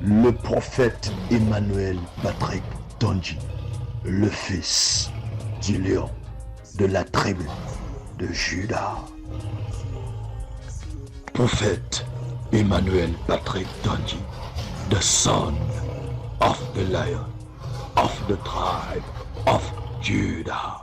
le prophète Emmanuel Patrick Tondji, le fils du lion de la tribu de Juda. Prophète Emmanuel Patrick Tondji, the son of the lion of the tribe of Judah.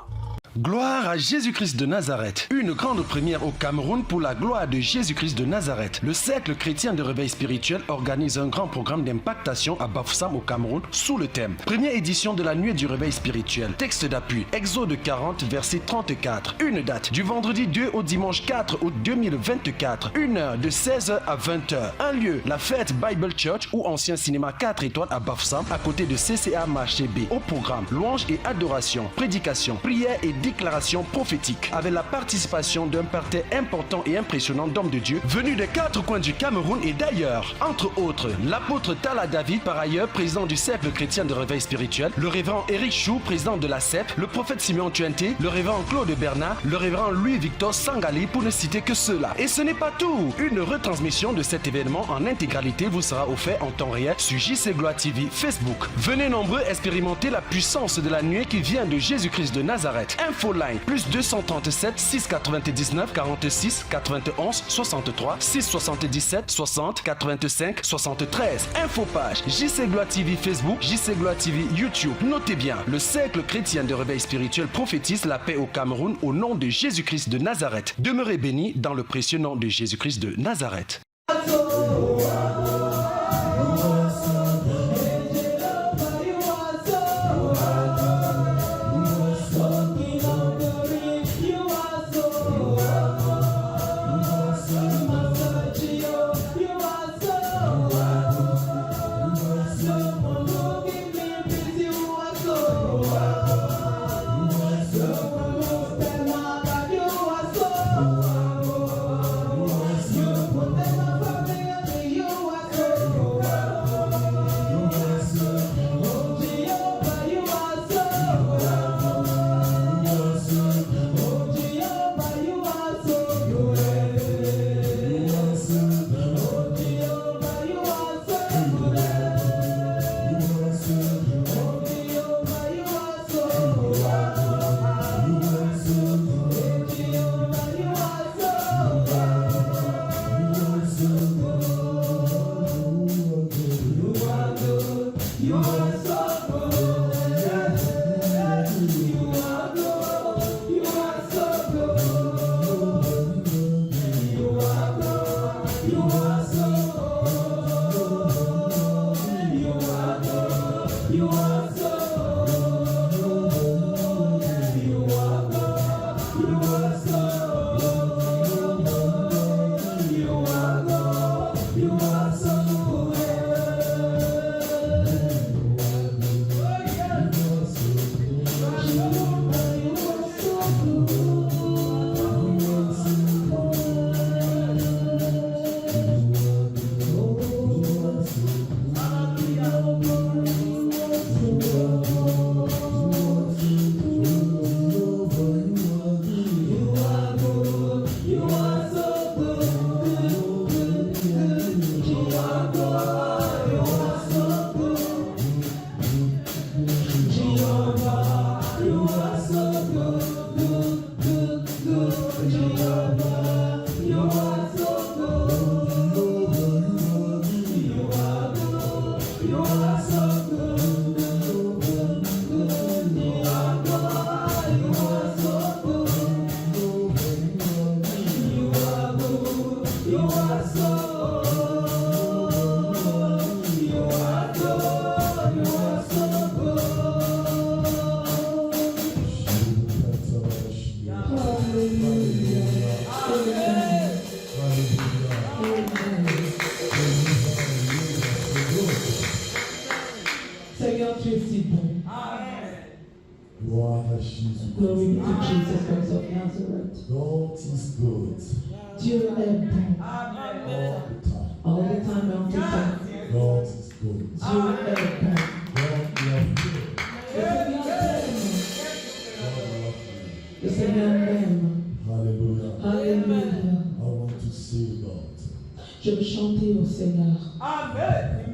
Gloire à Jésus-Christ de Nazareth. Une grande première au Cameroun pour la gloire de Jésus-Christ de Nazareth. Le cercle chrétien de réveil spirituel organise un grand programme d'impactation à Bafoussam au Cameroun sous le thème première édition de la nuit du réveil spirituel. Texte d'appui, Exode 40, verset 34. Une date, du vendredi 2 au dimanche 4 août 2024. Une heure, de 16h à 20h. Un lieu, la fête Bible Church ou ancien cinéma 4 étoiles à Bafoussam, à côté de CCA Marché B. Au programme, louange et adoration, prédication, prière et déclaration prophétique, avec la participation d'un parterre important et impressionnant d'hommes de Dieu venus des 4 coins du Cameroun et d'ailleurs. Entre autres, l'apôtre Tala David, par ailleurs président du cercle chrétien de réveil spirituel, le révérend Eric Chou, président de la CEP, le prophète Simeon Tuenté, le révérend Claude Bernard, le révérend Louis-Victor Sangali, pour ne citer que ceux-là. Et ce n'est pas tout. Une retransmission de cet événement en intégralité vous sera offerte en temps réel sur JC Gloire TV Facebook. Venez nombreux expérimenter la puissance de la nuée qui vient de Jésus-Christ de Nazareth. Infoline plus 237 699 46 91 63 677 60 85 73. Infopage JC Gloire TV Facebook, JC Gloire TV YouTube. Notez bien, le cercle chrétien de réveil spirituel prophétise la paix au Cameroun au nom de Jésus-Christ de Nazareth. Demeurez bénis dans le précieux nom de Jésus-Christ de Nazareth. Seigneur, tu es si bon. Gloire à Jésus. Glory to Jesus Christ of Nazareth. God is good. Dieu est bon. All the time. All the time, all the time. God is good. Dieu est bon. God loves you. Le Seigneur m'aime. Hallelujah. Alléluia. I want to see God. Je veux chanter au Seigneur. Amen.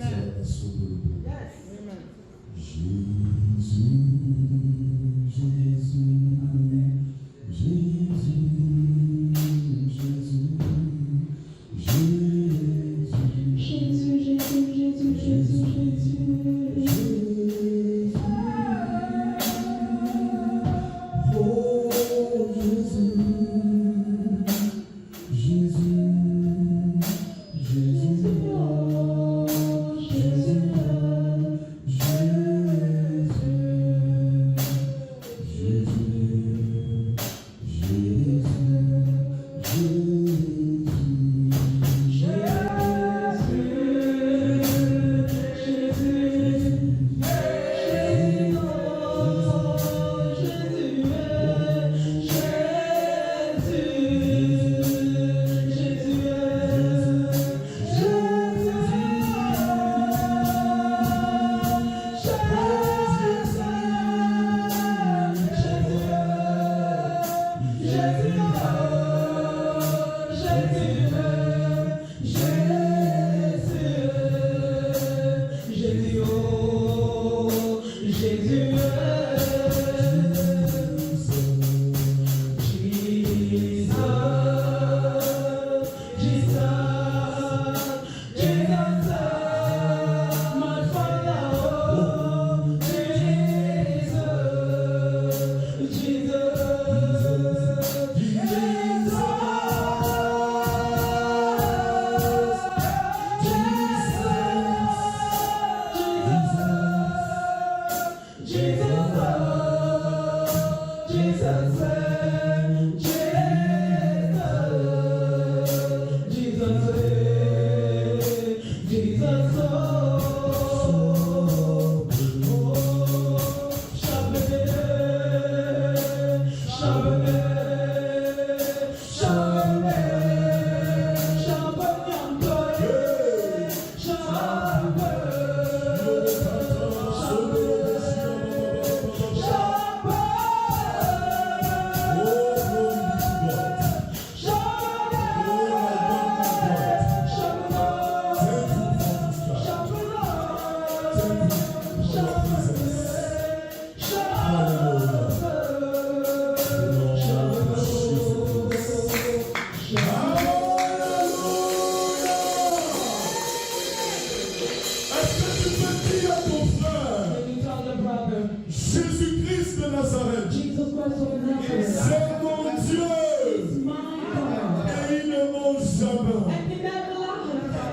Jésus-Christ de Nazareth, c'est mon Dieu, et il ne ment jamais,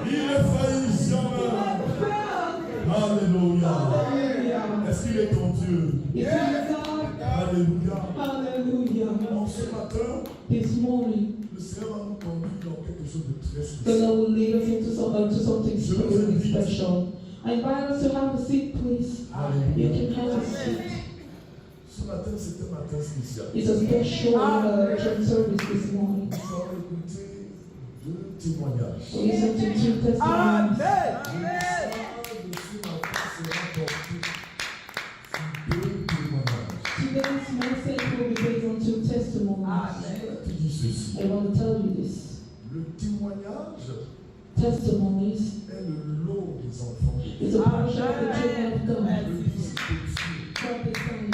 il ne faillit jamais. Alléluia. Est-ce qu'il est ton Dieu? Alléluia. En ce matin, This morning, le Seigneur va nous conduire dans quelque chose de très the spécial. Lord will lead us into something really special. I invite us to have a seat, please. You can have a seat. Ce matin, c'est un matin spécial. It's a special church service this morning. Nous allons écouter deux témoignages. We listen to two testimonies. Today's message will be based on two testimonies. Tu dis ceci. I want to tell you this. Le témoignage Testimonies est le lot des enfants de Dieu. is a portion of the children of God. Le but, Prophesying.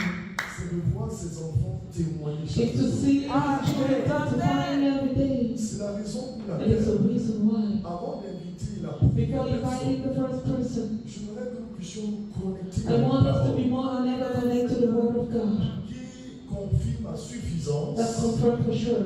c'est de voir ces enfants témoigner chaque It's to jour. see His children testifying every day. C'est la raison pour And it's laquelle, the reason why. avant d'inviter la Before première inviting personne, the first person, j'aimerais que nous puissions nous connecter I à la want us to be parole more than ever connected to the Word of God. qui confirme à suffisance That's confirmed for sure.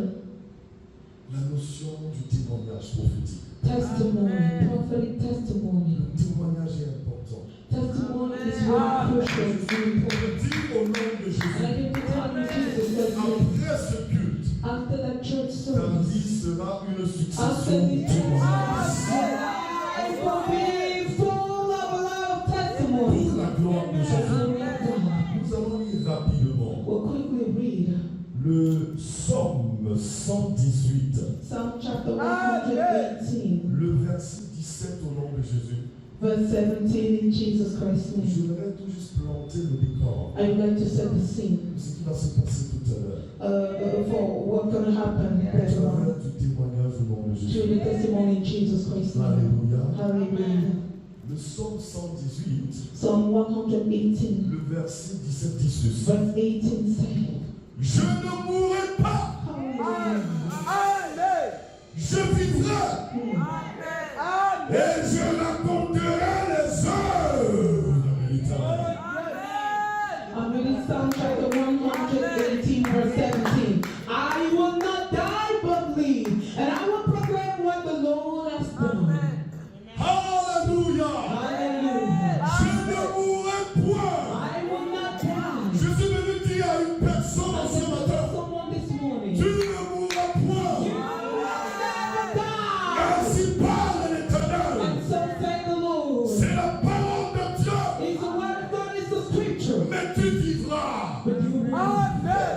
la notion du témoignage prophétique. Testimony, prophetic testimony. Le témoignage est important. Testimony is really crucial. It's really Je important. dis au nom de And I Jésus, give to tell you, Jesus, that après ce culte, after that church ta service, vie sera une after succession de this church témoignages. service, it will be full of a lot of testimony. Pour la gloire de Jésus, Glory to God. nous allons lire rapidement We'll quickly read le psaume 118, Psalm chapter 118, le verset 17 au nom de Jésus. verse 17 in Jesus Christ's name. J'aimerais tout juste planter le décor I would like to set the scene de ce qui va se passer tout à l'heure. for what's going to happen À later on. travers du témoignage au nom de Jésus. Through the testimony in Jesus Christ's name. Alléluia. Hallelujah. Le psaume 118, Psalm 118, le verset 17 dit ceci. verse 18 says, Je ne mourrai pas, je vivrai, et je raconterai les œuvres de l'Éternel. I'm reading Psalm chapter 118, verse 17. I will not die but live, and I will proclaim what the Lord has done. Alléluia. Hallelujah. Je ne mourrai point. I will not die. Je suis venu dire à une personne I ce said to matin, someone this morning, tu ne mourras point. you will never die. Ainsi parle l'Éternel. And so said the Lord. C'est la parole de Dieu. It's the word of God, it's the scripture. Mais tu vivras. But you will Amen.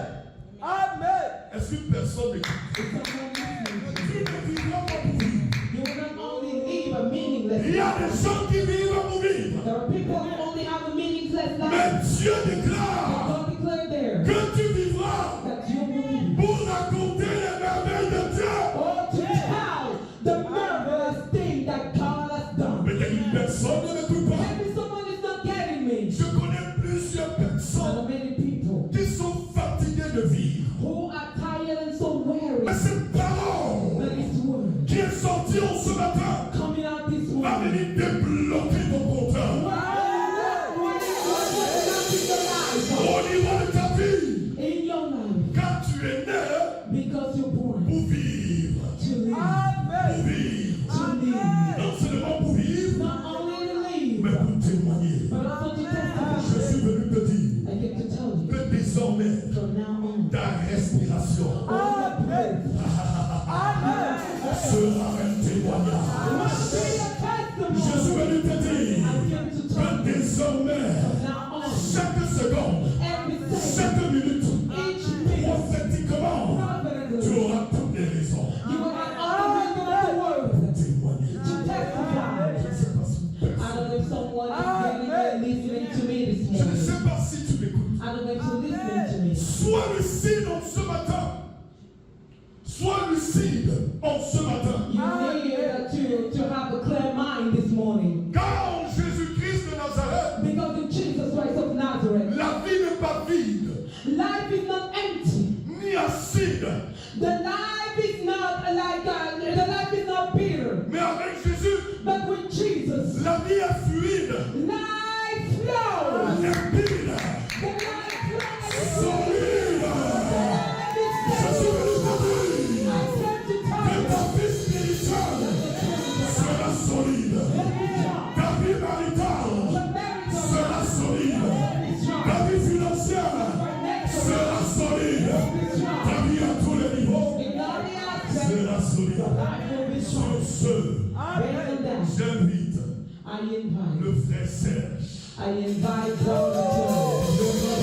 Amen. Est-ce qu'une personne écoute? Tu ne vivras pas pour vivre. You will not only live a meaningless Il y a life. des gens qui vivent pour vivre. There are people who only have a meaningless Mais life. Dieu déclare God declared there que tu vivras that you will live. pour raconter les merveilles de Dieu. Or to tell the marvelous thing that God has done. Mais il y a une personne qui ne m'écoute pas. Maybe someone is not getting me. Je connais plusieurs There personnes are many people qui sont fatiguées de vivre. who are tired and so weary. Mais cette parole But His word qui est sortie en ce matin coming out this va morning. venir débloquer ton compteur. What is in your life? Au niveau de ta vie, In your life. quand tu es né Because you're born pour vivre, to live. pour vivre, To live. non seulement pour vivre, Not only to live, mais pour témoigner. but also to Je testify. suis venu te dire I get to tell you que désormais, from now on, ta respiration all the praise sera un témoignage. must be a Je suis testimony. venu te dire I came to tell que you désormais, now on, chaque seconde, every second, chaque minute, each minute, prophétiquement, tu prophetically, auras toutes les raisons you will have all the wisdom of the word pour témoigner. to testify. Je ne sais pas si I don't know if someone is getting there listening to me this je ne morning. sais pas si tu m'écoutes. I don't know if you're listening to me. Sois lucide en ce matin. Sois lucide en ce matin. You need to have a clear mind this morning. Car en Jésus-Christ de Nazareth, Because in Jesus Christ of Nazareth, la vie n'est pas vide, life is not empty. ni acide. The life is not like the life is not bitter. Mais avec Jésus, But with Jesus, la vie est fluide, life flows. limpide, The life flows. solide. Je suis venu te dire I said to que tell ta vie spirituelle sera solide. Ta vie maritale sera solide. Ta vie financière sera solide. Ta vie à tous les niveaux sera solide. Sur ce, j'invite I invite le frère Serge. I invite brother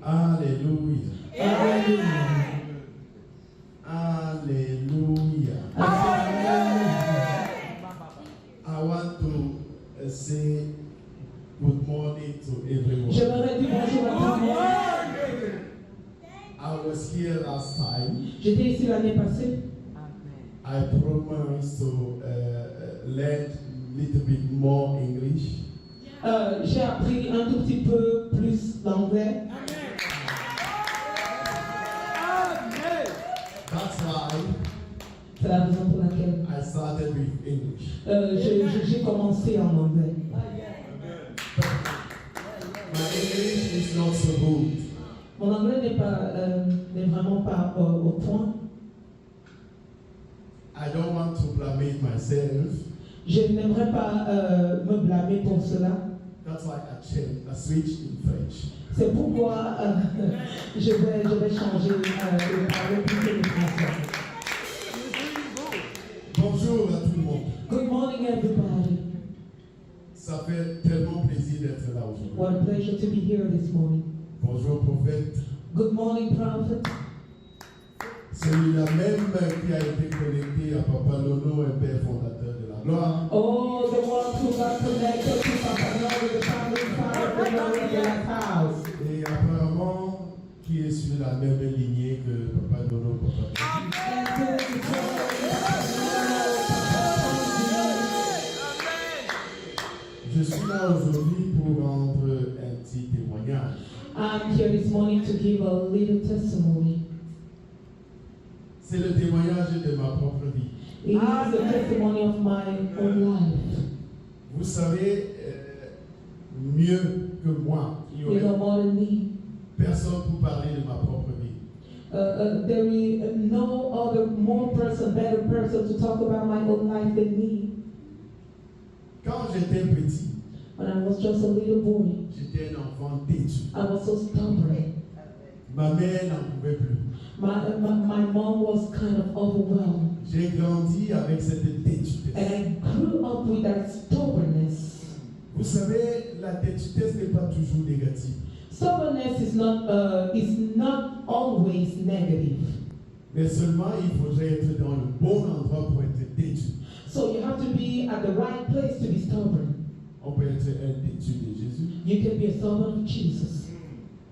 Alléluia. Alléluia. I want to say good morning to everyone. J'aimerais dire bonjour à tout le monde. I was here last time. J'étais ici l'année passée. I promised to learn a little bit more English. J'ai appris un tout petit peu plus l'anglais. That's why C'est la raison pour laquelle I started with English. j'ai commencé en anglais. My English is not so good. Mon anglais n'est vraiment pas au point. I don't want to blame myself. Je n'aimerais pas me blâmer pour cela. That's why I switched in French. C'est pourquoi je vais changer et parler plutôt le français. Bonjour à tout le monde. Good morning everybody. Good morning, prophet. Celui-là même qui a été connecté à Papa Nono, un père fondateur de la gloire. Oh, the one who got connected to Papa Nono, the family father, the Lord in that house. Et apparemment, qui est sur la même lignée que Papa Nono, Papa Nono. And who is Je suis là aujourd'hui pour rendre un petit témoignage. I'm here this morning to give a little testimony. C'est le témoignage de ma propre vie. It is the testimony of my own life. Vous savez, mieux que moi, il n'y You know aurait more than me. personne pour parler de ma propre vie. There is no other better person to talk about my own life than me. Quand j'étais petit, When I was just a little boy, j'étais un enfant têtu. I was so stubborn. Ma mère n'en pouvait plus. My mom was kind of overwhelmed. J'ai grandi avec cette têtutesse. And I grew up with that stubbornness. Vous savez, la têtutesse n'est pas toujours négative. Stubbornness is not always negative. Mais seulement, il faudrait être dans le bon endroit pour être têtu. So you have to be at the right place to be stubborn. On peut être un têtu de Jésus. You can be a stubborn of Jesus.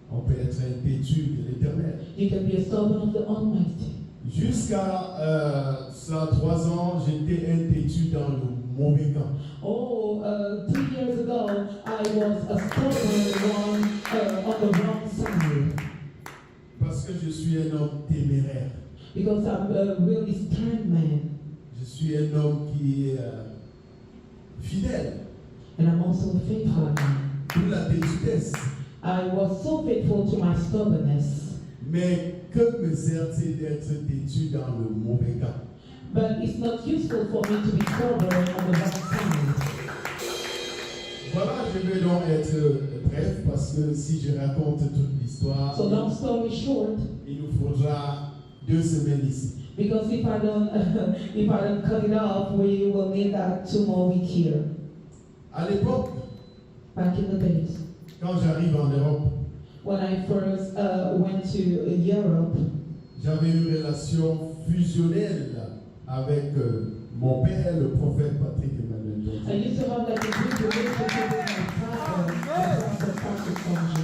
On peut être un têtu de l'Éternel. You can be a stubborn of the Almighty. Jusqu'à 3 ans, j'étais un têtu dans le mauvais camp. Oh, 3 years ago, I was a stubborn one on the wrong side. Parce que je suis un homme téméraire. Because I'm a really stern man. Je suis un homme qui est fidèle. And I'm also a faithful man. Pour la têtutesse. I was so faithful to my stubbornness. Mais que me sert-il d'être têtu dans le mauvais camp? But it's not useful for me to be stubborn on the wrong side. Voilà, je vais donc être bref parce que si je raconte toute l'histoire, So long story short, il nous faudra 2 semaines ici. because if I don't cut it off, we will need that 2 more weeks here. À l'époque, Back in the days, quand j'arrive en Europe, when I first went to Europe, j'avais une relation fusionnelle avec mon père, le prophète Patrick Emmanuel I Johnson. used to have like a good relationship with my father, the Pastor Sanji.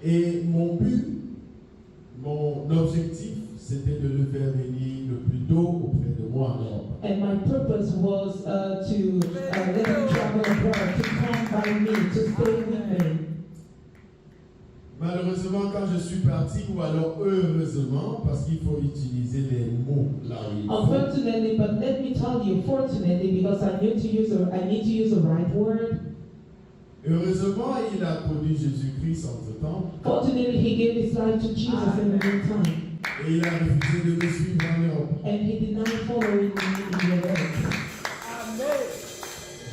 Et mon but, mon objectif, c'était de le faire venir le plus tôt auprès de moi en Europe. And my purpose was to let him travel abroad, to come by me, to stay with me. Malheureusement, quand je suis parti, ou alors heureusement, parce qu'il faut utiliser les mots là où il faut. Unfortunately, but let me tell you, fortunately, because I need to use the right word. Heureusement, il a connu Jésus-Christ entre-temps Fortunately, he gave his life to Jesus in the meantime, et il a refusé de me suivre en Europe. and he did not follow me in Europe.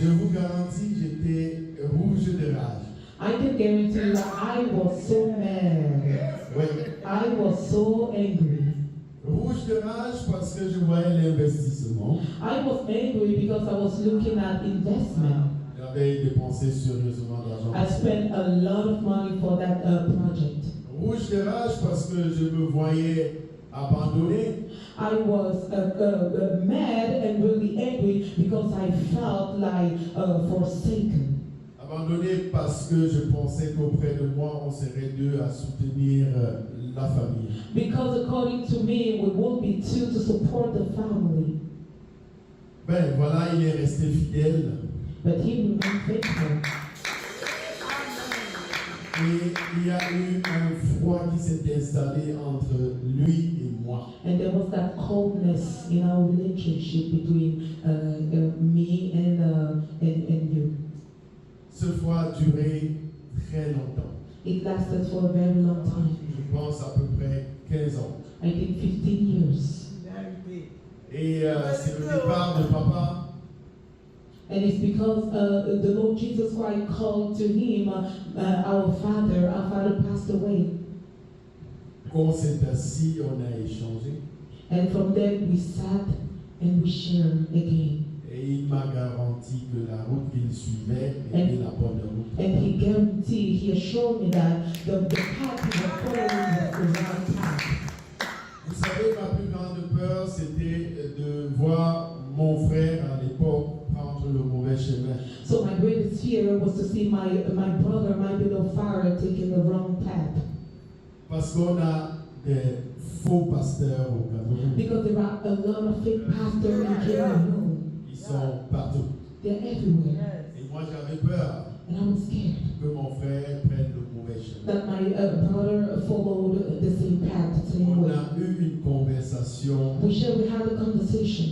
Je vous garantis, j'étais rouge de rage. I can guarantee you that I was so mad. Oui. I was so angry. Rouge de rage parce que je voyais l'investissement. I was angry because I was looking at investment. J'avais dépensé sérieusement I d'argent. spent a lot of money for that project. Rouge de rage parce que je me voyais abandonné. I was mad and really angry because I felt like forsaken. Abandonné parce que je pensais qu'auprès de moi, on serait 2 à soutenir la famille. Because according to me, we would be 2 to support the family. Ben voilà, il est resté fidèle. But he remained faithful. Et il y a eu un froid qui s'est installé entre lui et moi. And there was that coldness in our relationship between me and you. Ce froid a duré très longtemps. It lasted for a very long time. Je pense à peu près 15 ans. I think 15 years. Et c'est le départ de papa. And it's because the Lord Jesus Christ called to him, our father passed away. Quand on s'est assis, on a échangé. And from there we sat and we shared again. Et il m'a garanti que la route qu'il suivait était la bonne route. And he guaranteed, he assured me that the path he was following was the right path. Vous savez, ma plus grande peur, c'était de voir mon frère à l'époque prendre le mauvais chemin. So my greatest fear was to see my brother, my little father, taking the wrong path. Parce qu'on a des faux pasteurs au Cameroun. Because there are a lot of fake pastors in Cameroon. Ils sont partout. They're everywhere. Et moi, j'avais peur And I was scared que mon frère prenne le mauvais chemin. that my brother followed the same path, the same On way. a eu une conversation We had a conversation.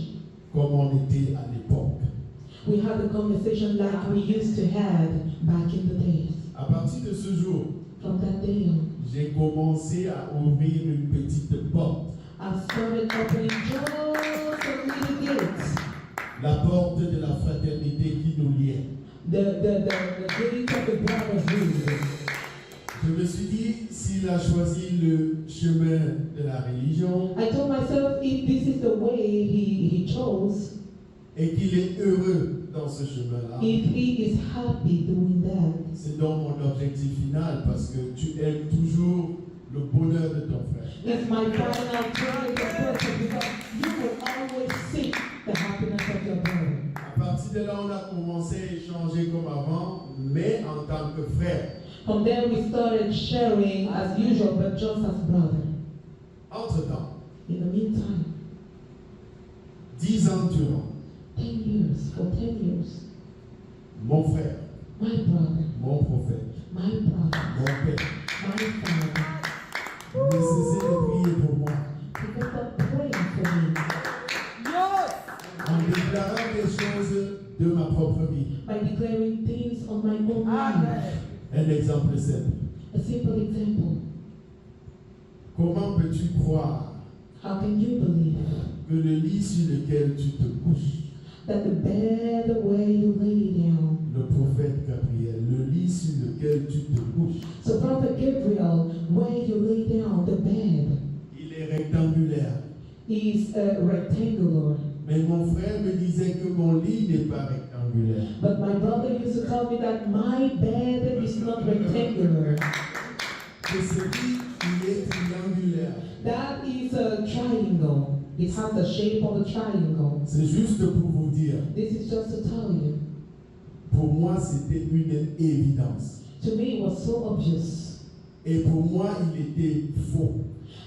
comme on était à l'époque. We had a conversation like we used to have back in the days. À partir de ce jour, From that day on, j'ai commencé à ouvrir une petite porte. I started opening just a little gates. La porte de la fraternité qui nous liait. The gate of the brotherhood. Je me suis dit, s'il a choisi le chemin de la religion I told myself, if this is the way he chose, et qu'il est heureux dans ce chemin-là, if he is happy doing that, c'est donc mon objectif final parce que tu aimes toujours le bonheur de ton frère. it's my final target person because you will always seek the happiness of your brother. À partir de là, on a commencé à échanger comme avant, mais en tant que frère. From there we started sharing as usual, but just as brother. Entre-temps, In the meantime, 10 ans durant, 10 years, for 10 years, mon frère, my brother, mon prophète, my brother, mon père, my father, ne cessait de prier pour moi, he kept on praying for me en déclarant des choses de ma propre vie. by declaring things on my own life. Un exemple simple. A simple example. Comment peux-tu croire How can you believe que le lit sur lequel tu te couches, that the bed where you lay down, le prophète Gabriel, le lit sur lequel tu te couches, so Prophet Gabriel, where you lay down, the bed il est rectangulaire. is rectangular. Mais mon frère me disait que mon lit n'est pas rectangulaire. But my brother used to tell me that my bed is not rectangular. Que ce lit, il est triangulaire. That is a triangle. It has the shape of a triangle. C'est juste pour vous dire, This is just to tell you. pour moi c'était une évidence. To me, it was so obvious. Et pour moi, il était faux.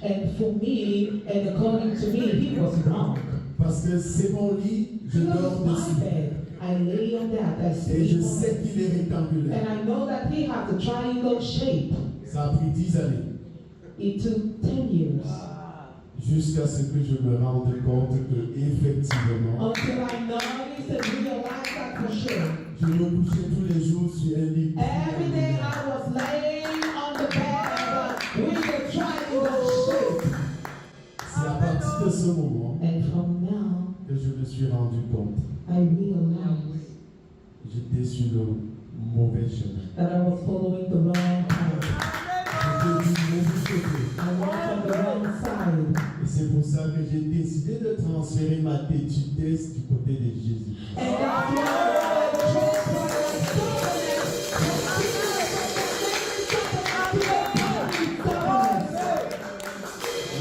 And for me, and according to me, he was wrong. Parce que c'est mon lit, je Because dors it's my dessus. bed. I lay on that. I Et je sleep on sais it. qu'il est rectangulaire. And I know that he has a triangle shape. Ça a pris 10 années. It took 10 years Jusqu'à ce que je me rende compte que, effectivement, until I noticed and realized that for sure. je me couchais tous les jours sur un lit. Every day I was laying on the bed with a triangle shape. C'est à partir de ce moment And from now, que je me suis rendu compte I realized que j'étais sur le mauvais chemin. that I was following the wrong path. J'étais du mauvais côté. I was on the wrong side. Et c'est pour ça que j'ai décidé de transférer ma têtudesse du côté de Jésus. And that's why I transferred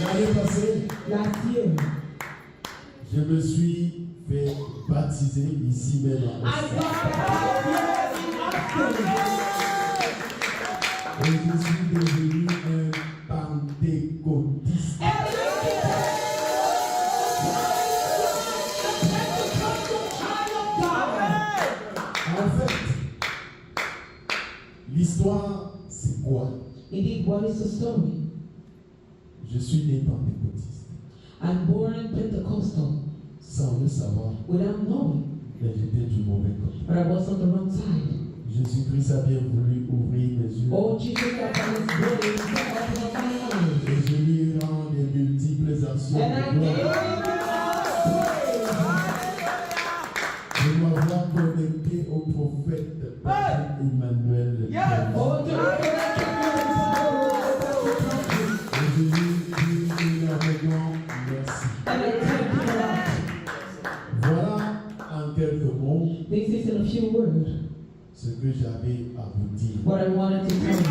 L'année passée, last year. je me suis fait baptiser ici même à I Austin. got baptized Et je suis devenu un pentecôtiste. En fait, l'histoire, c'est quoi? Indeed, what is the story? Je suis né pentecôtiste, I'm born Pentecostal sans le savoir, without knowing, mais j'étais du mauvais côté. but I was on the wrong side. Jésus-Christ a bien voulu ouvrir mes yeux Oh, Jesus, that I was willing to open up my eyes. et je lui rends les multiples actions And I de gave gloire him de m'avoir connecté au prophète Patrick Emmanuel. Oh, to Et je lui dis énormément merci. and I thank you. Voilà en quelques ce que j'avais à vous dire. What I wanted to tell you.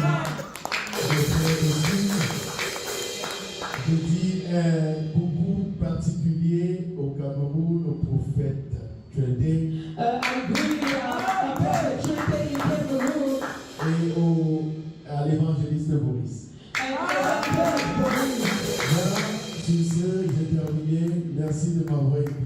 Je dis un coucou particulier au Cameroun, au prophète Trédé I bring a prophet Trédé in Cameroon. et à l'évangéliste Boris. Voilà, sur ce, j'ai terminé. Merci de m'avoir écouté.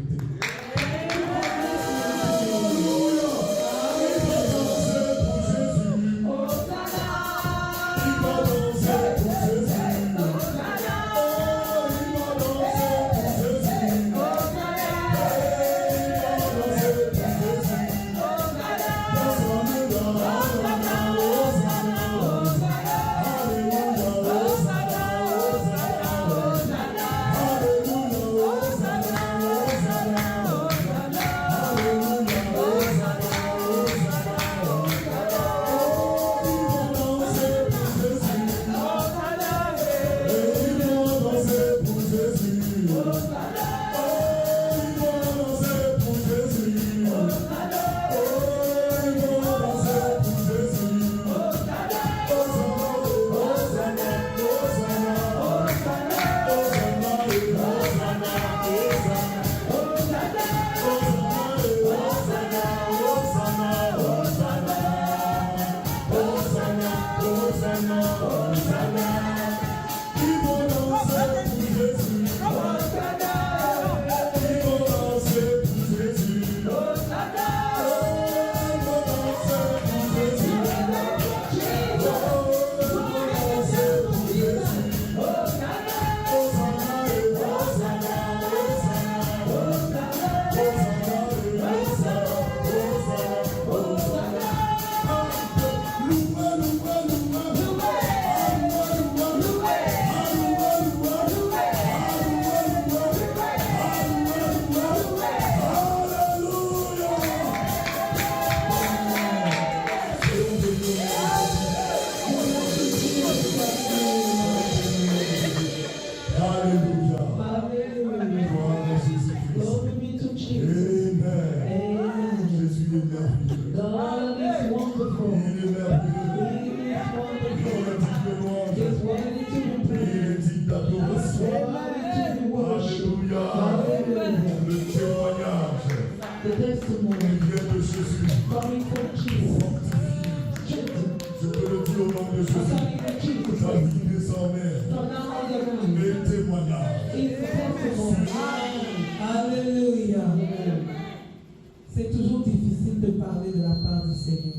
C'est toujours difficile de parler de la part du Seigneur.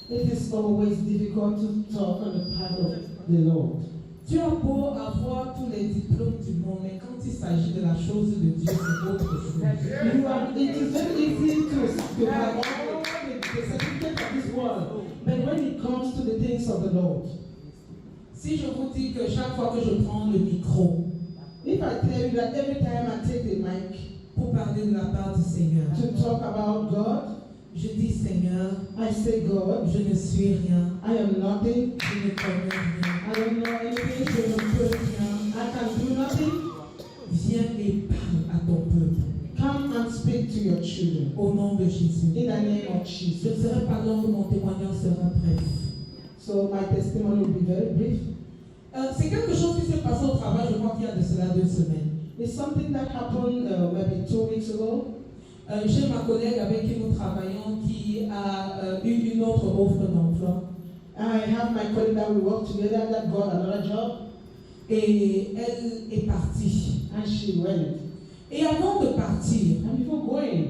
It is always difficult to talk on the part of the Lord. Tu as beau avoir tous les diplômes du monde, mais quand il s'agit de la chose de Dieu, c'est autre chose. It is very easy to have all the certificates of this world, but when it comes to the things of the Lord. Si je vous dis que chaque fois que je prends le micro, if I tell you that every time I take the mic pour parler de la part du Seigneur, to talk about God, je dis Seigneur, I say God, je ne suis rien, I am nothing, je ne connais rien, I don't know anything, je ne peux rien, I can do nothing. Viens et parle à ton peuple. Come and speak to your children. Au nom de Jésus. In the name of Jesus. Je serai pas long, mon témoignage sera bref. So my testimony will be very brief. C'est quelque chose qui s'est passé au travail, je crois qu'il y a de cela 2 semaines. It's something that happened maybe 2 weeks ago. J'ai ma collègue avec qui nous travaillons qui a eu une autre offre d'emploi. I have my colleague that we work together that got another job. Et elle est partie. And she went. Et avant de partir, and before going,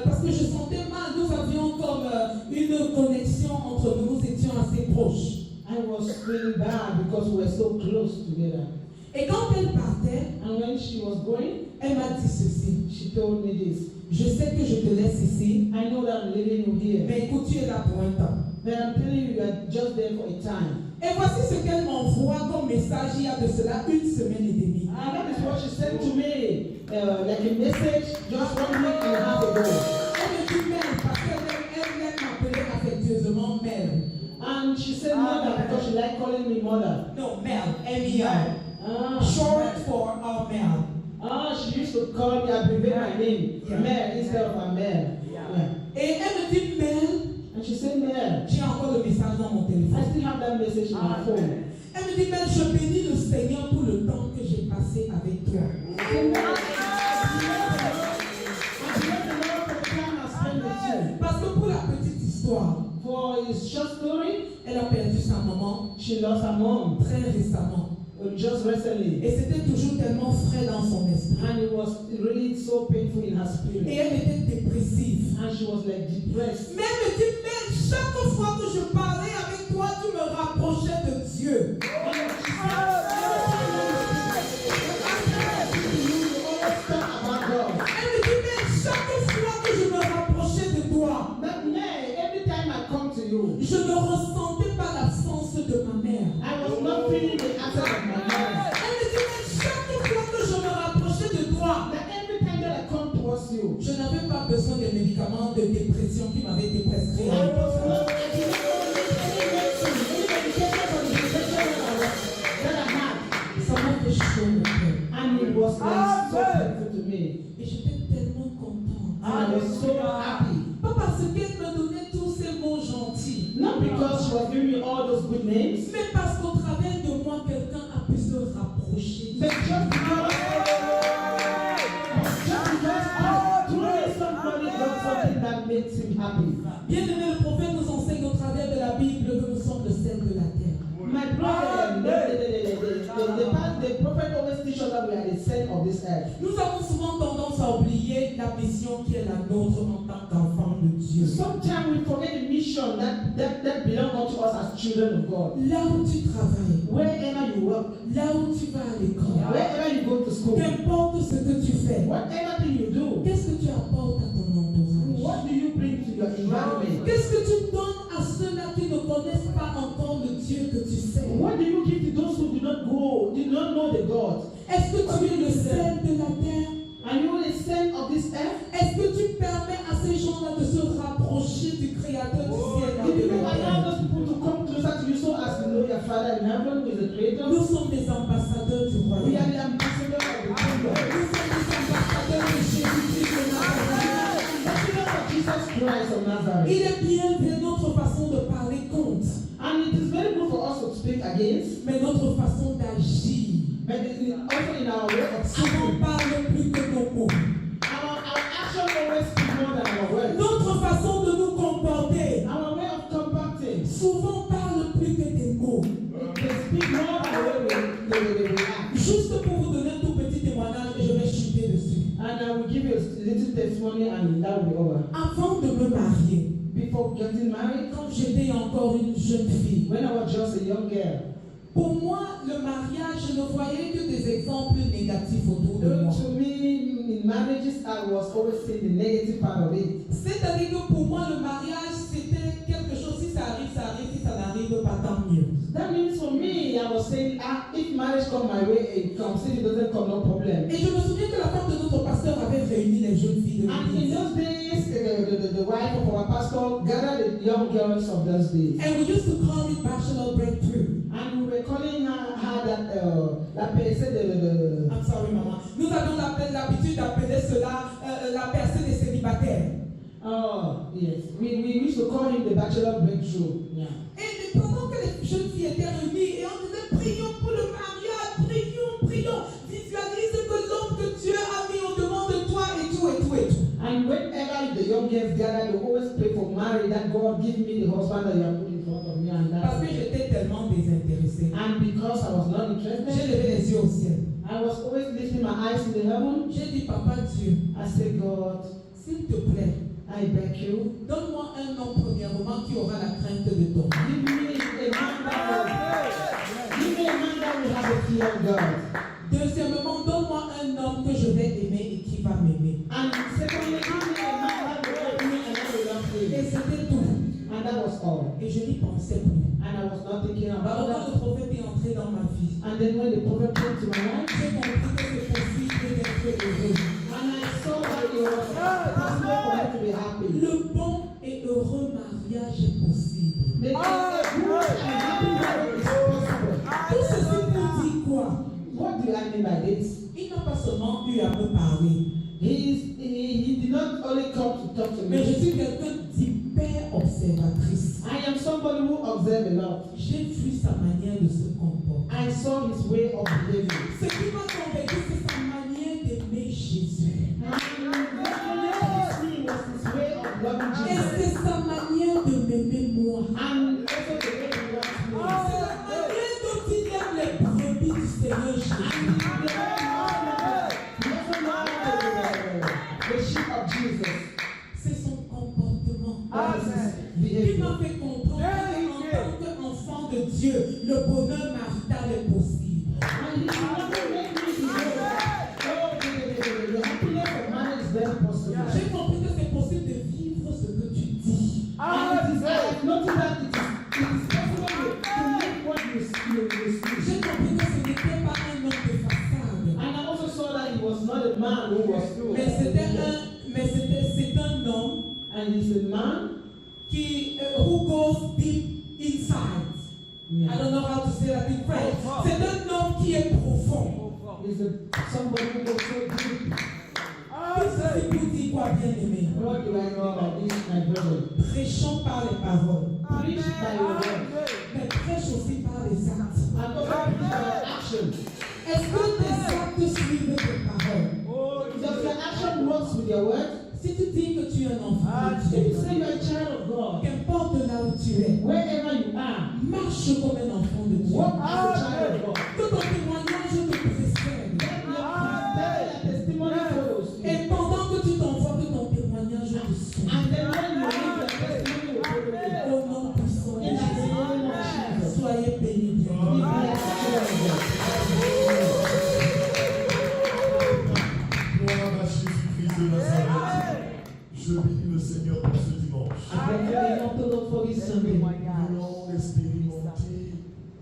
parce que je sentais mal, nous avions comme une connexion entre nous, nous étions assez proches. I was feeling bad because we were so close together. Et quand elle partait, and when she was going, elle m'a dit ceci. She told me this. Je sais que je te laisse ici. I know that I'm leaving you here. Mais écoute, tu es là pour un temps. But I'm telling you, you are just there for a time. Et voici ce qu'elle m'envoie comme message il y a de cela 1 semaine et demie. And that is what she sent to me, like a message just 1 week and a half ago. Elle me dit Mel, parce qu'elle m'appelait affectueusement Mel. And she said mother because she liked calling me mother. No, Mel, M-E-L. Short for our Mel. She used to call me, abbreviate my name, Mel instead of Mel. Yeah. Et elle me dit Mel. And she said, here. J'ai encore le message dans mon I téléphone. still have that message in my phone. Elle me dit, mais je bénis le Seigneur pour le temps que j'ai passé avec toi. Parce que pour la petite histoire, For his short story, elle a perdu sa maman she lost her mom très récemment. just recently. Et c'était toujours tellement frais dans son esprit. And it was really so painful in her Et spirit. elle était dépressive. And she was like depressed. Mais elle me dit, mais chaque fois que je parlais avec toi, tu me rapprochais de Dieu. Elle me dit, mais chaque fois que je me rapprochais de toi, But nay, every time I come to you, je ne ressentais pas l'absence de ma mère. I was not feeling the absence of my mom. Elle me dit, mais chaque fois que je me rapprochais de toi, But every time that I come towards you, je n'avais pas besoin des médicaments de dépression qui m'avaient été prescrits. I was not any medicine, any medication for the depression that I had. Ça m'a fait chaud au cœur. And it was like so painful to me. Et j'étais tellement contente. And I was so happy. Pas parce qu'elle me donnait tous ces mots gentils, Not because she was giving me all those good names, mais parce qu'au travers de moi, quelqu'un a pu se rapprocher. but just because truly somebody got something that makes him happy. Bien aimé, le prophète nous enseigne au travers de la Bible que nous sommes le sel de la terre. My brother, the prophet always teaches us that we are the salt of this earth. Nous avons souvent tendance à oublier la mission qui est la nôtre en tant qu'enfants de Dieu. Sometimes we forget the mission that belongs to us as children of God. Là où tu travailles, Wherever you work, là où tu vas à l'école, wherever you go to school, qu'importe ce que tu fais, whatever thing you do, qu'est-ce que tu apportes à ton entourage? what do you bring to your environment? Qu'est-ce que tu donnes à ceux-là qui ne connaissent pas encore le Dieu que tu sais? What do you give to those who do not know the God? Est-ce que tu es le sel de la terre? Are you the salt of this earth? Est-ce que tu permets à ces gens-là de se rapprocher du Créateur du ciel Do et de you la allow terre? those people to come closer to you so as to know your Father in heaven, who is the Creator? Nous sommes des ambassadeurs du We are royaume. the ambassadors of the kingdom. Nous sommes des ambassadeurs de Jésus-Christ de Nazareth. Ambassadors of Jesus Christ of Nazareth. Il est bien que notre façon de parler compte, And it is very good for us to speak against, mais notre façon d'agir. but it is also in our way of Souvent speaking. parle plus que nos mots. Our action always speak more than our words. Notre façon de nous comporter Our way of combating, souvent parle plus que des mots. they speak more than the way we act. Juste pour vous donner un tout petit témoignage et je vais chuter dessus. And I will give you a little testimony and that will be over. Avant de me marier, Before getting married, quand j'étais encore une jeune fille, when I was just a young girl, pour moi, le mariage, je ne voyais que des exemples négatifs autour de moi. to me, in marriages, I was always seeing the negative part of it. C'est-à-dire que pour moi, le mariage, c'était quelque chose, si ça arrive, si ça n'arrive pas, tant mieux. That means for me, I was saying, if marriage come my way, it comes. If it doesn't come, no problem. Et je me souviens que la femme de notre pasteur avait réuni les jeunes filles de And in l'église. those days, the wife of our pastor gathered the young girls of those days. And we used to call it bachelor breakthrough. And we were calling her that, la percée de I'm sorry, maman. Nous avions l'habitude d'appeler cela la percée des célibataires. oh, yes. We used to call him the bachelor breakthrough. Yeah. Et pendant que les jeunes filles étaient réunies et on disait prions pour le mariage, prions, visualise que l'homme que Dieu a mis au-devant de toi et tout. And whenever the young girls gather, they always pray for marriage, that God give me the husband that you have put in front of me. And Parce que j'étais tellement désintéressée. and because I was not J'ai interested, levé les yeux au ciel. I was always lifting my eyes to the heaven. J'ai dit, Papa Dieu, I said, God, s'il te plaît, I beg you, donne-moi un homme premièrement qui aura la crainte de ton nom. give me a man that will have a fear of God. Deuxièmement, donne-moi un homme que je vais aimer et qui va m'aimer. And secondly, give me a man that will love me and that will love Et me. c'était tout. And that was all. Et je n'y pensais plus. And I was not thinking about Alors quand that. le prophète est entré dans ma vie, And then when the prophet came to my life, j'ai compris que c'est possible d'être heureux. and I saw that it was possible for me to be happy. Le bon et heureux mariage est possible. The good and happy marriage is possible. Tout ceci pour dire quoi? What do I mean by this? Il n'a pas seulement eu à me parler, He did not only come to talk to mais je me, suis quelqu'un d'hyper obsédé. observatrice. I am somebody who observes a lot. J'ai vu sa manière de se comporter. I saw his way of behaving. Ce qui m'a convaincu, c'est sa manière d'aimer Jésus. His way of loving Et Jesus. c'est sa manière de m'aimer moi. And also the way he loves me. C'est la manière dont il aime les brebis du Seigneur Jésus. The sheep of Jesus. C'est son comportement. Behavior. Il m'a fait comprendre qu'en tant qu'enfant de Dieu, le bonheur marital est possible. And he never made me to know that. The happiness of marriage is very possible. J'ai compris que c'est possible de vivre ce que tu dis. And it is, I noticed that it is possible to live what you speak. J'ai compris que ce n'était pas un homme de façade. And I also saw that he was not a man who was true. C'est un homme And he's a man qui who goes deep inside. I don't know how to say that in French. C'est un homme qui est profond. He's somebody who goes so deep. Tout ceci pour dire quoi, bien aimé? What do I know about this, my brother? Prêchons par les paroles, Preach by your words. mais prêche aussi par les actes. And also preach by your action. Est-ce que tes actes suivent tes paroles? Does your action works with your words? Si tu dis que tu es un enfant de If you Dieu, say you're a child of God, qu'importe là où tu es, wherever you are, marche comme un enfant de Dieu. walk as a child of God. Que ton témoignage te précède. Your testimony follows you. Et pendant que tu t'envoies, que ton témoignage te suive. And then when you leave, your testimony will follow you. Au nom puissant de In the name of Jésus, Jesus. soyez bénis. Be blessed, child of God. Gloire à Jésus-Christ de Nazareth. Je bénis le Seigneur pour ce dimanche. Nous allons expérimenter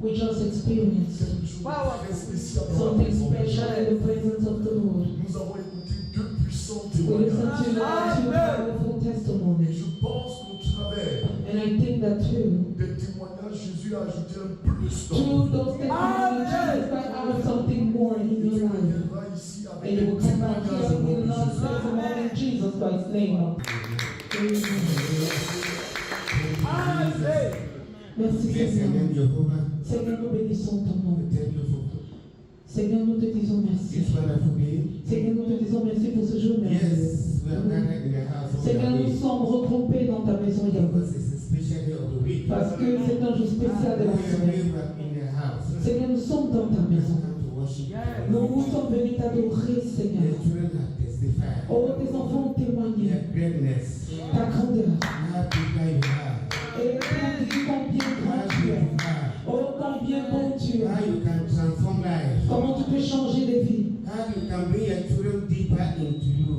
We just experienced quelque chose de très spécial dans la something présence de special Dieu. in the presence of the Lord. Nous avons écouté deux puissants We listened to témoignages. two powerful Et testimonies. je pense qu'au travers And I think that too, des témoignages, Jésus a ajouté un plus dans through those testimonies, Jesus Christ added something more in Et your tu life. reviendras ici avec And you des will come back témoignages here with de another Jésus. testimony in Jesus Christ's name. Merci Seigneur. Seigneur, nous bénissons ton nom. Seigneur, nous te disons merci. Seigneur, nous te disons merci pour ce jour merveilleux. Seigneur, nous sommes regroupés dans ta maison Yahweh. Parce que c'est un jour spécial de la semaine. Seigneur, nous sommes dans ta maison. Nous sommes venus t'adorer, Seigneur. Oh, tes enfants ont témoigné ta grandeur. Et tu as dit combien grand tu es. Oh, combien bon tu es. Comment tu peux changer des vies.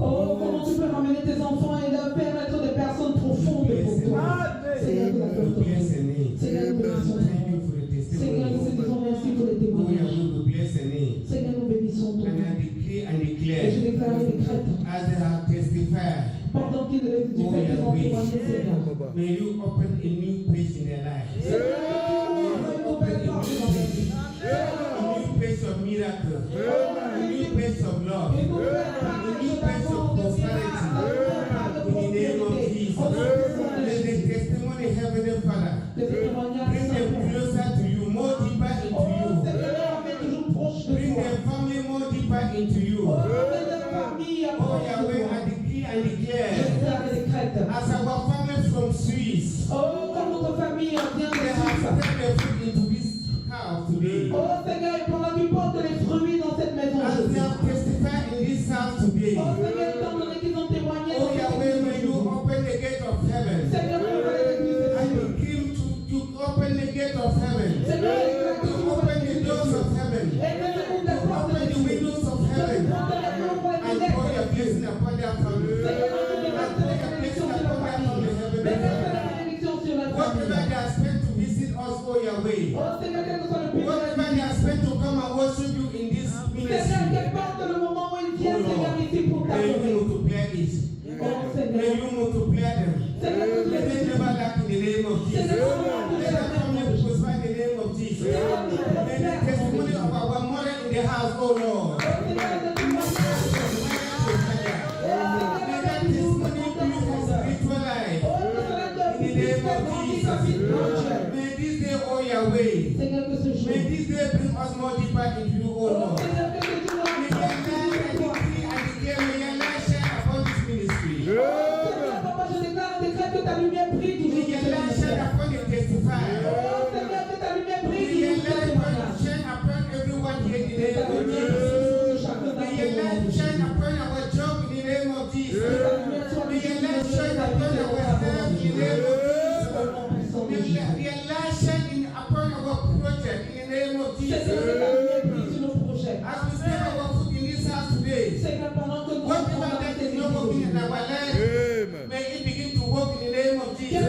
Oh, comment tu peux ramener tes enfants et leur permettre des personnes profondes pour toi. Seigneur, nous l'appelons ton nom. Seigneur, nous bénissons ton nom. Seigneur, nous te disons merci pour les témoignages. Seigneur, nous bénissons ton nom. Et je déclare et décrète. Pendant qu'ils font témoigner, Seigneur. May you open a new page in their life. A new page of miracle. A new page of love. A new page of prosperity. In the name of Jesus. Let the testimony, Heavenly Father, bring them closer to you, more deeper into you. Bring their family more deeper into you. Oh Yahweh, I decree and declare, as our family from Swiss, Oh, comme notre famille vient de they have Suisse. stepped their foot into this house today. Oh Seigneur, et pendant qu'ils portent les fruits dans cette maison As they aujourd'hui. have testified in this house today, Oh Seigneur, étant donné qu'ils ont témoigné oh dans cette Yahweh, may you église. open the gate of heaven. Seigneur, ouvre les églises de I Dieu. decree you open the gate of heaven. Seigneur, You open the doors of heaven. et que tu ouvres les portes Open de the Dieu. windows of heaven. And pour your blessing upon their family. And pour your blessing upon their family, Heavenly Father. Whatever they are spent to visit us, oh Yahweh. Whatever they are spent to come and worship you in this ministry. May you multiply it. May you multiply them. Let them never lack in the name of Jesus. Let them family prosper in the name of Jesus. May the testimony of our mother in the house, oh Lord. May that testimony be for spiritual life. In the name of May this day bring us more deeper into you, O Lord. May your light shine upon this ministry. Papa, je déclare que ta lumière brille toujours. May your light shine upon the testifier. Seigneur, que ta lumière May brille your toujours. light shine upon everyone here in the name of Jesus. May your light shine upon our job in the name of Jesus. May your light shine upon our health in the name of Jesus. May your light shine upon our project in the name of Jesus. As we step our foot in this house today, whatever that is not working in our life, may it begin to work in the name of Jesus. May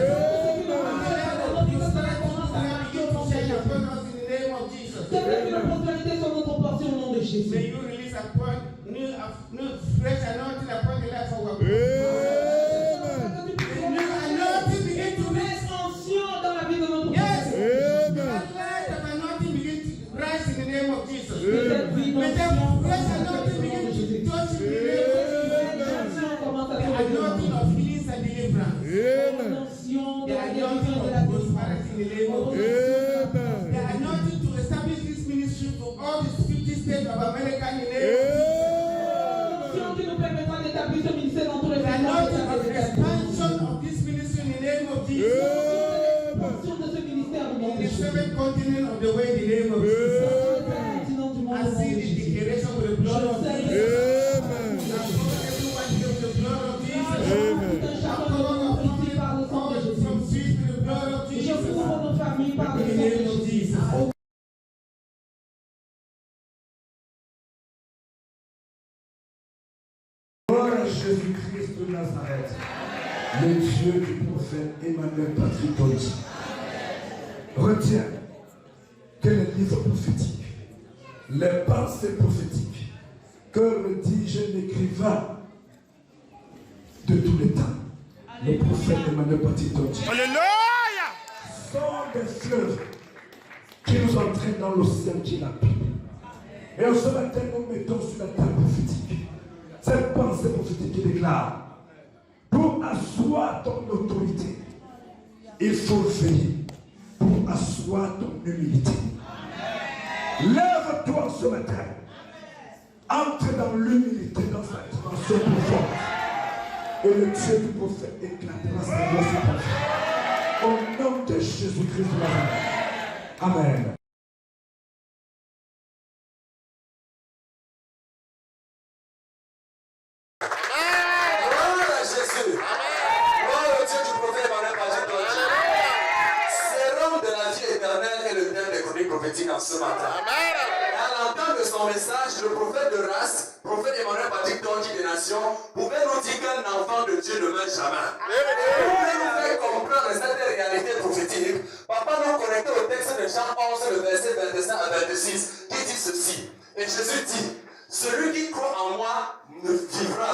the light of your Spirit begin to shine upon us in the name of Jesus. May you release upon new fresh anointing upon the life of our people. May new anointing begin to rest. Yes. May the light of anointing begin to rise in the name of Jesus. May the fresh anointing begin to touch in the name of Jesus. The anointing of healing and deliverance. The anointing of prosperity in the name of Jesus. The anointing to establish this ministry to all the 50 states of America in the name of Jesus. The anointing of expansion of this ministry in the name of Jesus. In the 7 continents of the way in the name of Jesus. I see the declaration with the blood of Jesus. I cover everyone here with the blood of Jesus. I cover our family from streets with the blood of Jesus. In the name of Jesus. Gloire à Jésus-Christ de Nazareth, le Dieu du prophète Emmanuel Patrick Tonji. Retiens que les livres prophétiques, les pensées prophétiques que rédige l'écrivain de tous les temps, le prophète Emmanuel Patrick Tonji, sont des fleuves qui nous entraînent dans l'océan qui est la Bible. Et ce matin, nous mettons sur la table prophétique cette pensée prophétique qui déclare: pour asseoir ton autorité, il faut veiller pour asseoir ton humilité. Lève-toi ce matin, entre dans l'humilité, dans sa dimension profonde, et le Dieu du prophète éclatera sa voix sur ta vie. Au nom de Jésus-Christ de Nazareth. Amen. En ce matin. Et à l'entente de son message, le prophète de race, prophète Emmanuel Patrick Tonji des Nations, pouvait nous dire qu'un enfant de Dieu ne meurt jamais. Et pour nous faire comprendre cette réalité prophétique, papa nous connectait au texte de Jean 11, le verset 25 à 26, qui dit ceci. Et Jésus dit: celui qui croit en moi ne vivra.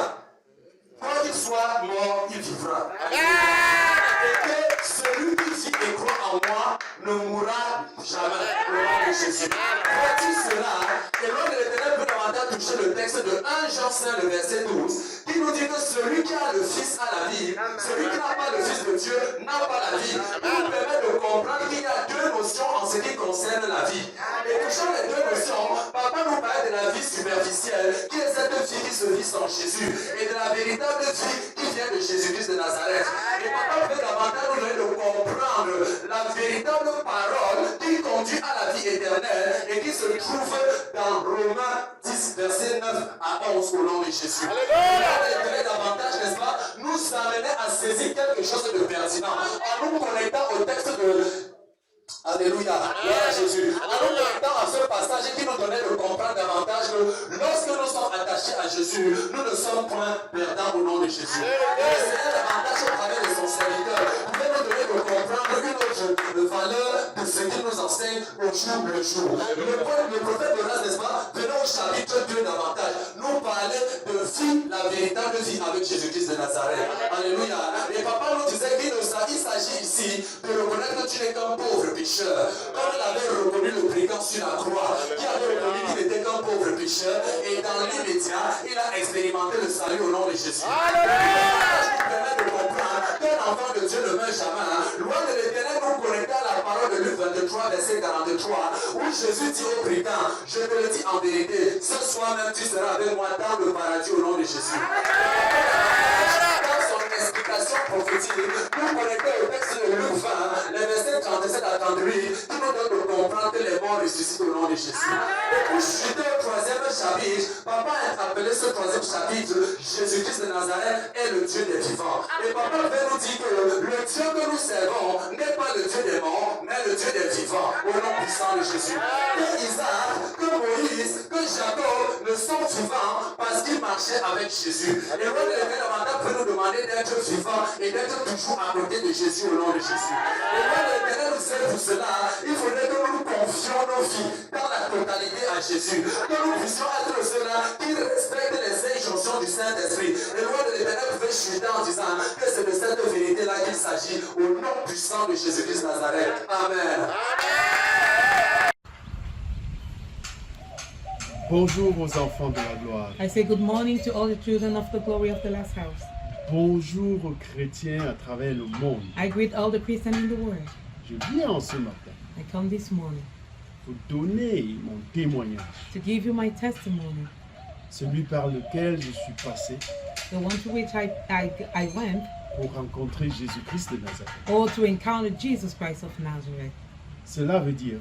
Quand il soit mort, il vivra. Et que celui qui vit et croit en moi ne mourra jamais. Au nom de Jésus. Vois-tu cela? Et l'homme de l'Éternel peut davantage toucher le texte de 1 Jean 5, le verset 12, qui nous dit que celui qui a le Fils a la vie, celui qui n'a pas le Fils de Dieu n'a pas la vie. Il nous permet de comprendre qu'il y a deux notions en ce qui concerne la vie. Et touchant les deux notions, papa nous parle de la vie superficielle, qui est cette vie qui se vit sans Jésus, et de la véritable vie qui vient de Jésus-Christ de Nazareth. Et papa peut davantage nous donner de comprendre la véritable parole qui conduit à la vie éternelle et qui se trouve dans Romains 10, verset 9 à 11 au nom de Jésus. Et davantage, n'est-ce pas, nous amener à saisir quelque chose de pertinent en nous connectant au texte de Alléluia, gloire à Jésus. Alors maintenant à ce passage qui nous donnait de comprendre davantage que lorsque nous sommes attachés à Jésus, nous ne sommes point perdants au nom de Jésus. Et le Seigneur davantage au travers de son serviteur pouvait nous donner de comprendre une autre valeur de ce qu'il nous enseigne au jour le jour. Le prophète de race, n'est-ce pas, venant au chapitre 2 davantage, nous parlait de vie, la véritable vie avec Jésus-Christ de Nazareth. Alléluia. Et papa nous disait qu'il s'agit ici de reconnaître que tu n'es qu'un pauvre pécheur. Comme il avait reconnu le brigand sur la croix, qui avait reconnu qu'il n'était qu'un pauvre pécheur, et dans l'immédiat, il a expérimenté le salut au nom de Jésus. Alléluia. Je vous permets de comprendre qu'un enfant de Dieu ne meurt jamais. Loin de l'Éternel, nous connecter à la parole parole de Luc 23, verset 43, où Jésus dit au brigand, je te le dis en vérité, ce soir même tu seras avec moi dans le paradis au nom de Jésus. Dans son explication prophétique, nous connectons au texte de Luc 20, les versets 37 à 38, qui nous donne de comprendre que les morts ressuscitent au nom de Jésus. Et pour chuter au troisième chapitre, papa a appelé ce troisième chapitre Jésus-Christ de Nazareth est le Dieu des vivants. Et papa veut nous dire que le Dieu que nous servons n'est pas le Dieu des morts, mais le Dieu des vivants, au nom puissant de Jésus. Que Isaac, que Moïse, que Jacob ne sont vivants parce qu'ils marchaient avec Jésus. Et le L'évangile peut nous demander d'être vivants et d'être toujours à côté de Jésus au nom de Jésus. Et quand l'Éternel nous aide pour cela, il faudrait que nous confions nos vies dans la totalité à Jésus. Que nous puissions être ceux-là qui respectent les injonctions du Saint-Esprit. Et le roi de l'Éternel pouvait chuter en disant que c'est de cette vérité-là qu'il s'agit au nom puissant de Jésus-Christ de Nazareth. Amen. Bonjour aux enfants de la gloire. I say good morning to all the children of the glory of the last house. Bonjour aux chrétiens à travers le monde. I greet all the Christians in the world. Je viens en ce matin I come this morning pour donner mon témoignage, to give you my testimony, celui par lequel je suis passé the one to which I went, pour rencontrer Jésus-Christ de Nazareth. or to encounter Jesus Christ of Nazareth. Cela veut dire,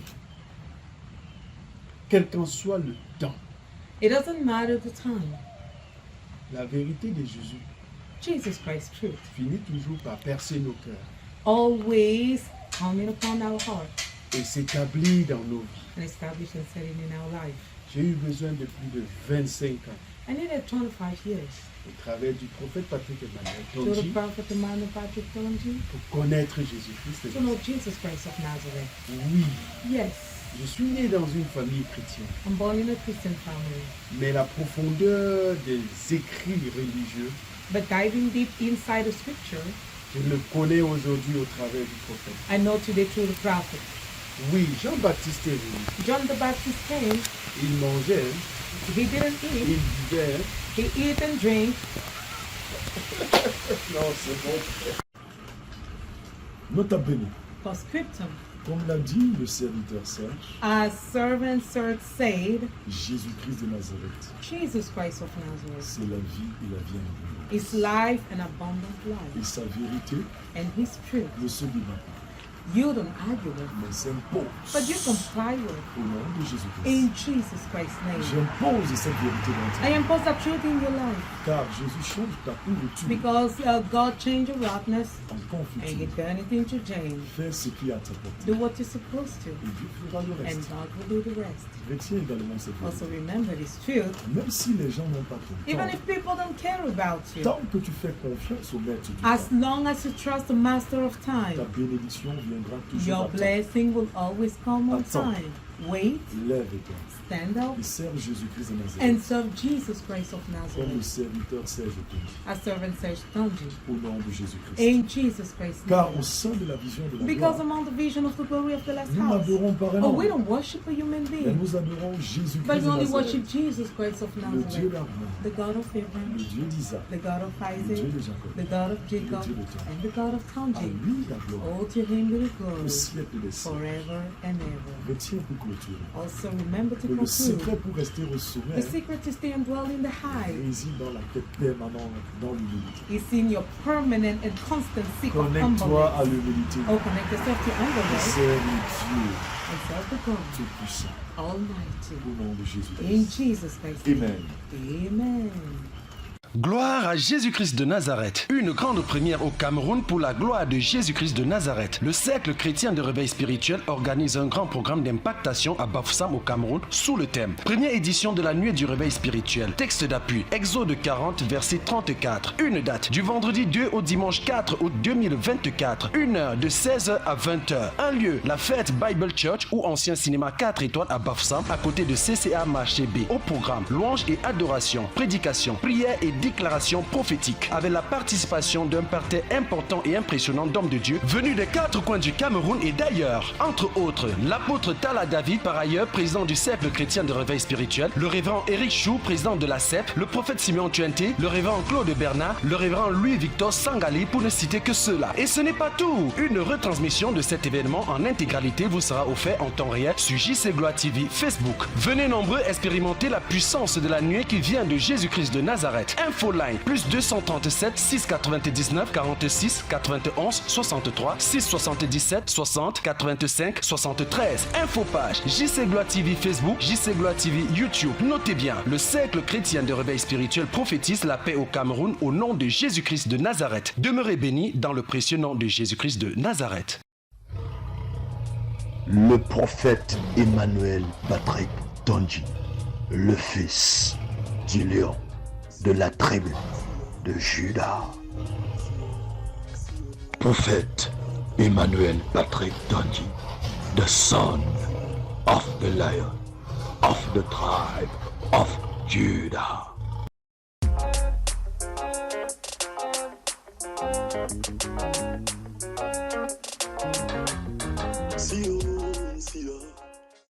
quel qu'en soit le temps, It doesn't matter the time. la vérité de Jésus Jesus Christ's truth finit toujours par percer nos cœurs always coming upon our heart et s'établir dans nos vies. and establish and setting in our life. J'ai eu besoin de plus de 25 ans, I needed 25 years au travers du prophète Patrick Emmanuel to the Tonji, prophet Emmanuel Patrick Tonji pour connaître Jésus-Christ de to know Nazareth. Jesus Christ of Nazareth. Oui, Yes, je suis né dans une famille chrétienne, I'm born in a Christian family, mais la profondeur des écrits religieux, but diving deep inside the scripture, je le connais aujourd'hui au travers du prophète. I know today through the prophet. Oui, Jean-Baptiste est venu. John the Baptist came, Il mangeait, he didn't il eat, buvait. he ate and drank. Non, c'est bon. Nota bene, Postscriptum, comme l'a dit le serviteur Serge, as servant Serge said, Jésus-Christ de Nazareth, Jesus Christ of Nazareth c'est la vie et la vie en abondance. is life and abundant Et life, sa vérité and his truth ne se débat pas, you don't argue with, mais s'impose but you comply with. au nom de Jésus-Christ. In Jesus Christ's name, J'impose cette vérité dans ta I vie, impose that truth in your life, car Jésus change ta pourriture because God changed your roughness en and confiture. He turned it into jam. Fais ce qui est à ta portée, Do what you're supposed to, et Dieu fera le and reste. God will do the rest. Retiens également cette Also vérité. remember this truth, Même si les gens n'ont pas ton even temps, if people don't care about you, tant que tu fais confiance au maître du as temps, long as you trust the Master of ta time, bénédiction viendra toujours your à temps. blessing will always come on Attends. time. Wait, Lève-toi stand up, et serve Jésus-Christ de and Nazareth, serve Jesus Christ of comme le Nazareth, serviteur Serge te dit, as servant Serge Tonji, au nom de Jésus-Christ. in Jesus Christ's Car name. au sein de la vision de la Because gloire, among the vision of the glory of the last nous house, n'adorons pas un oh, we homme, don't worship a human mais being, nous adorons but Jésus-Christ we de only Nazareth, worship Jesus Christ of le Dieu Nazareth, d'Abraham, the God of Abraham, le Dieu d'Isaac, the God of le Isaac, Dieu de Jacob. the God of Jacob, Dieu de Tom. and the God of À Tonji. lui la gloire, Oh, to him be the au glory, siècle des siècles. forever and ever. Retiens pour clôturer Also remember to que le secret conclude, pour rester au the sommet secret to stay and dwell in the high réside dans la quête permanente dans l'humilité. is in your permanent and constant seek of Connecte-toi à humbleness. l'humilité Oh, connect yourself to et humbleness serve Dieu and serve the God Tout-Puissant Almighty. au nom de In Jésus-Christ. Jesus Christ. Amen. Amen. Gloire à Jésus-Christ de Nazareth. Une grande première au Cameroun pour la gloire de Jésus-Christ de Nazareth. Le cercle chrétien de réveil spirituel organise un grand programme d'impactation à Bafoussam au Cameroun sous le thème première édition de la nuit du réveil spirituel. Texte d'appui, Exode 40, verset 34. Une date, du vendredi 2 au dimanche 4 août 2024. Une heure, de 16h à 20h. Un lieu, la fête Bible Church ou ancien cinéma 4 étoiles à Bafoussam à côté de CCA Marché B. Au programme, louange et adoration, prédication, prière et déclarations prophétiques avec la participation d'un parterre important et impressionnant d'hommes de Dieu venus des 4 coins du Cameroun et d'ailleurs. Entre autres, l'apôtre Tala David, par ailleurs président du Cercle chrétien de réveil spirituel, le révérend Eric Chou, président de la CEP, le prophète Simeon Tuenté, le révérend Claude Bernard, le révérend Louis-Victor Sangali, pour ne citer que ceux-là. Et ce n'est pas tout. Une retransmission de cet événement en intégralité vous sera offerte en temps réel sur JC Gloire TV Facebook. Venez nombreux expérimenter la puissance de la nuée qui vient de Jésus-Christ de Nazareth. Infoline plus 237 699 46 91 63 677 60 85 73. Infopage JC Gloire TV Facebook, JC Gloire TV YouTube. Notez bien, le cercle chrétien de réveil spirituel prophétise la paix au Cameroun au nom de Jésus-Christ de Nazareth. Demeurez bénis dans le précieux nom de Jésus-Christ de Nazareth. Le prophète Emmanuel Patrick Tonji, le fils du lion de la tribu de Juda. Prophète Emmanuel Patrick Tonji, the son of the lion of the tribe of Judah.